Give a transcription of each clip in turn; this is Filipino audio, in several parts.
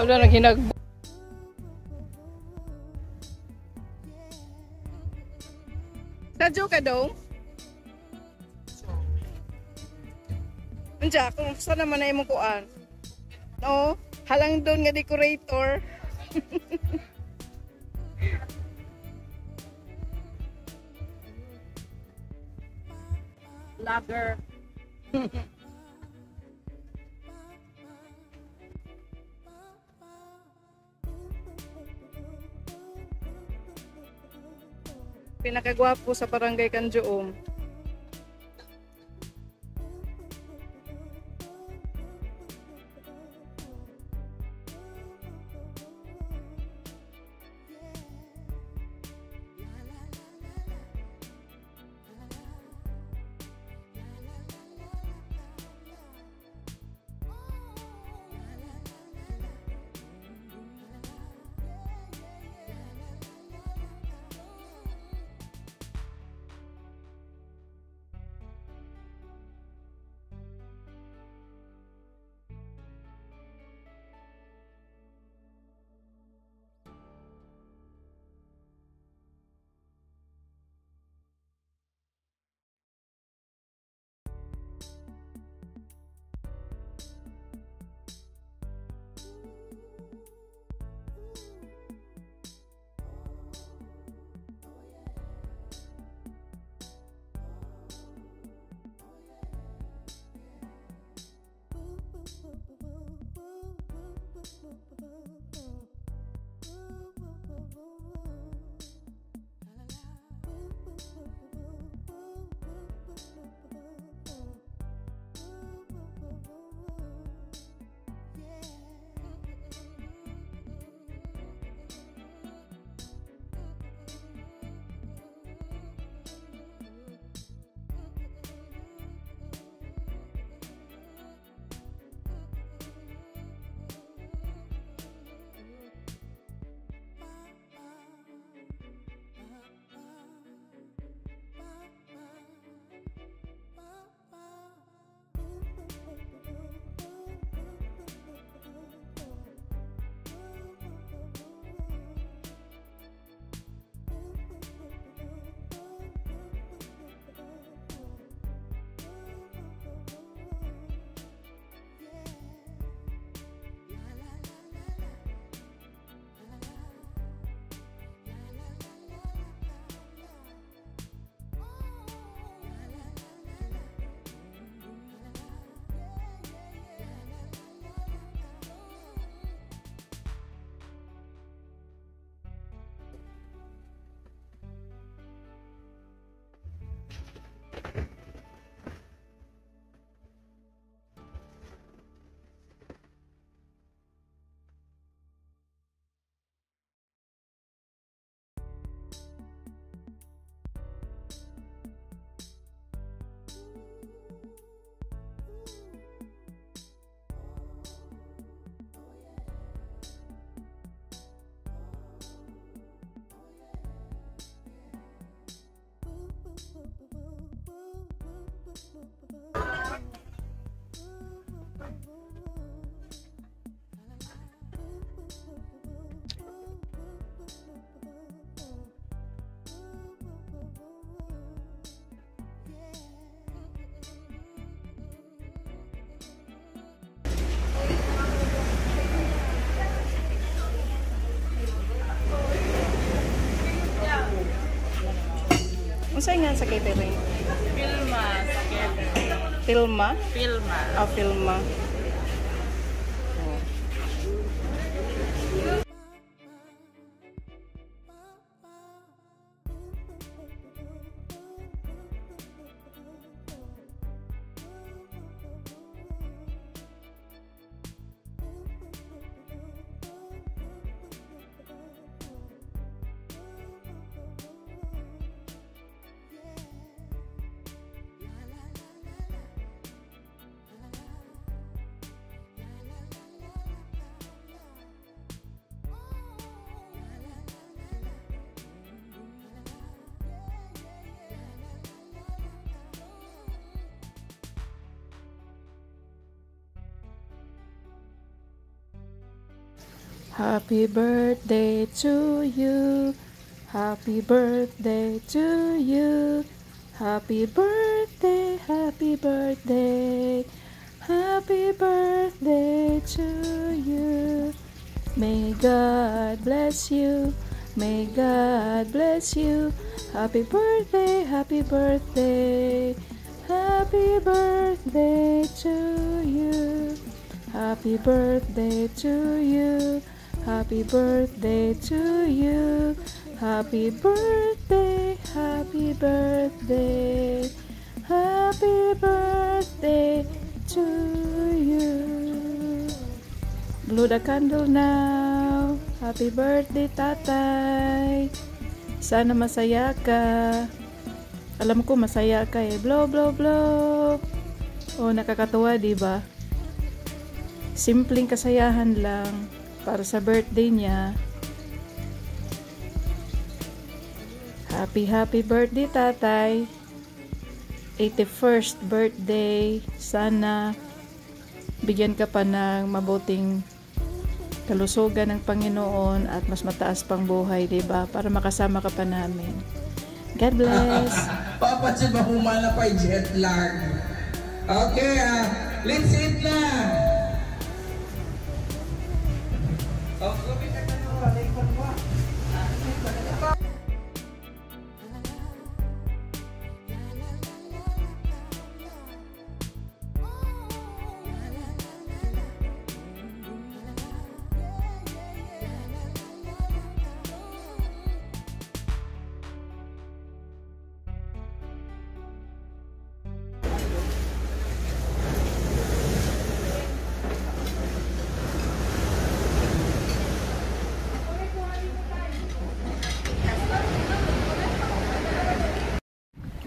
Wala nang hinag. Sadyo ka daw? Anja, kung saan naman na imong kuan? No? Halang doon nga decorator. Lager. Pinakagwapo sa barangay Kanjuom. Unsay nga sa catering? Filma sa catering. Filma? Filma. Ah, Filma. Happy birthday to you. Happy birthday to you. Happy birthday, happy birthday. Happy birthday to you. May God bless you. May God bless you. Happy birthday, happy birthday. Happy birthday to you. Happy birthday to you. Happy birthday to you. Happy birthday, happy birthday. Happy birthday to you. Blow the candle now. Happy birthday, tatay. Sana masaya ka. Alam ko masaya ka eh. Blow, blow, blow. Oh, nakakatuwa, diba? Simpleng kasayahan lang para sa birthday niya. Happy birthday, tatay. 81st birthday. Sana bigyan ka pa ng mabuting kalusugan ng Panginoon at mas mataas pang buhay, diba? Para makasama ka pa namin. God bless. Papa, siya humana pa jet lag. Okay, let's eat na.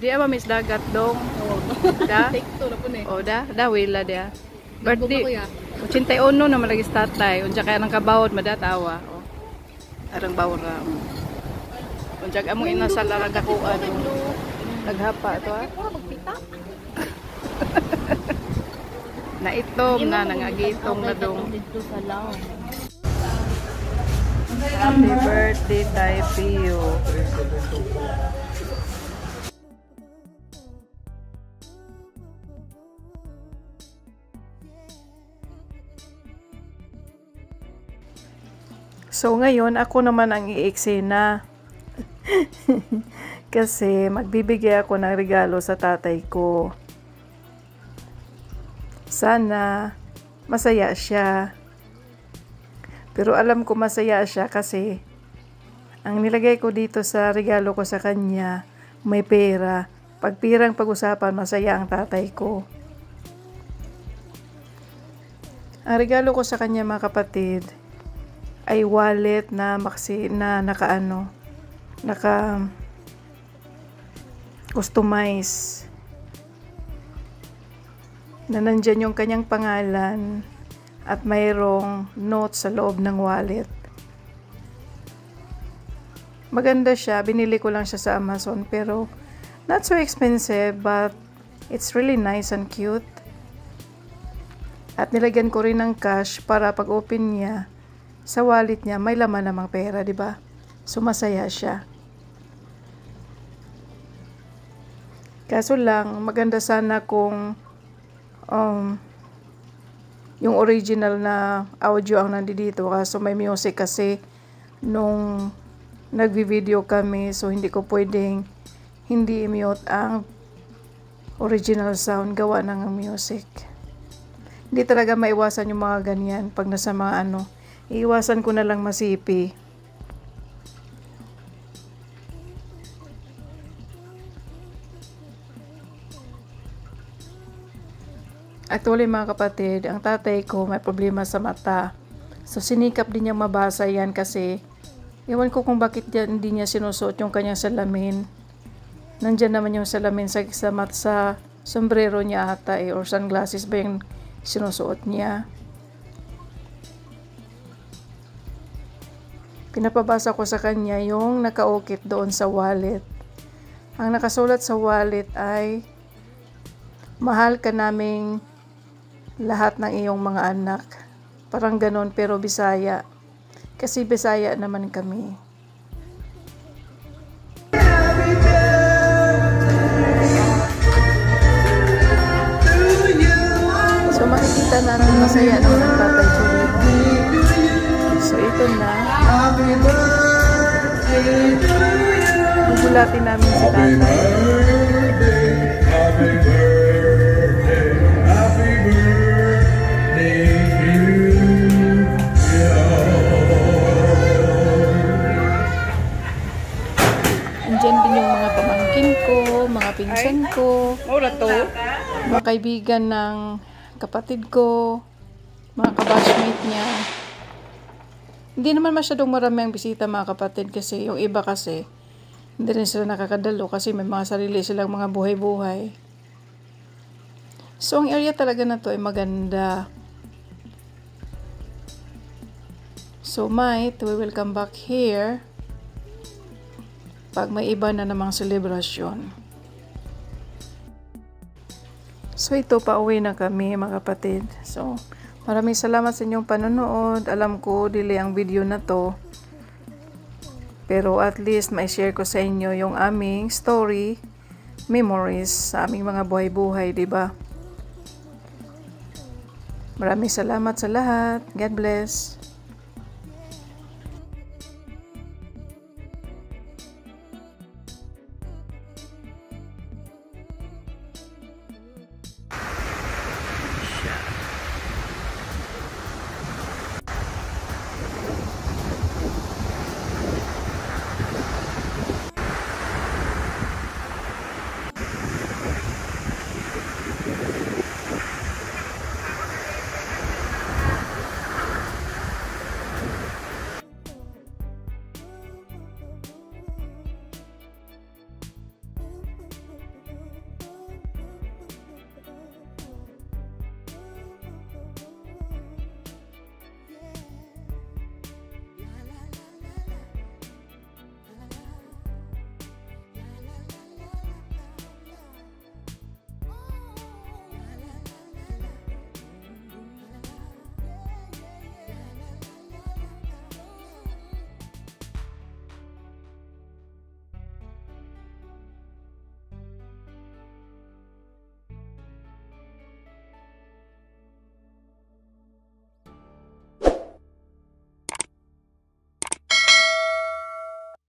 Di ba miss dagat dong? Da? O da wila dia. Birthday. 81 na malagi tatay. Unsa kaya nang kabawod madatawa. O. Arang bawod ra. Unsa amo inasal ra dakuan. Naghapa to ha. Naitom na nangagitong na dong. Happy birthday, Tay Pio. So ngayon ako naman ang i-eksena. Kasi magbibigay ako ng regalo sa tatay ko. Sana masaya siya. Pero alam ko masaya siya kasi ang nilagay ko dito sa regalo ko sa kanya, may pera. Pag pirang pag-usapan, masaya ang tatay ko. Ang regalo ko sa kanya, mga kapatid, ay wallet na naka customize na nandyan yung kanyang pangalan at mayroong note sa loob ng wallet. Maganda siya, binili ko lang siya sa Amazon pero not so expensive but it's really nice and cute. At nilagyan ko rin ng cash para pag open niya sa wallet niya, may laman namang pera, di ba? Sumasaya siya. Kaso lang, maganda sana kung yung original na audio ang nandito. Kaso may music kasi nung nagvi-video kami, so hindi ko pwedeng hindi i-mute ang original sound gawa ng music. Hindi talaga maiwasan yung mga ganyan pag nasa mga iiwasan ko na lang masipi. Actually mga kapatid, ang tatay ko may problema sa mata. So sinikap din niyang mabasa yan kasi ewan ko kung bakit hindi niya sinusuot yung kanyang salamin. Nandyan naman yung salamin sa sombrero niya ata or sunglasses ba yung sinusuot niya. Pinapabasa ko sa kanya yung nakaukit doon sa wallet. Ang nakasulat sa wallet ay, mahal ka naming lahat ng iyong mga anak. Parang ganon pero Bisaya. Kasi Bisaya naman kami. So makikita natin masaya naman ang Tatay Churino. So ito na. Gugulatin namin si Tatay. Andyan din yung mga pamangkin ko, mga pinsan ko, Mura to. mga kaibigan ng kapatid ko, mga kabashmate niya. Hindi naman masyadong marami ang bisita mga kapatid kasi yung iba kasi hindi rin sila nakakadalo kasi may mga sarili silang mga buhay-buhay. So ang area talaga na to ay maganda. So might we will come back here pag may iba na namang selebrasyon. So ito, pauwi na kami mga kapatid. So maraming salamat sa inyong panonood. Alam ko delay ang video na to, pero at least may share ko sa inyo yung aming story, memories sa aming mga buhay-buhay, diba? Maraming salamat sa lahat. God bless.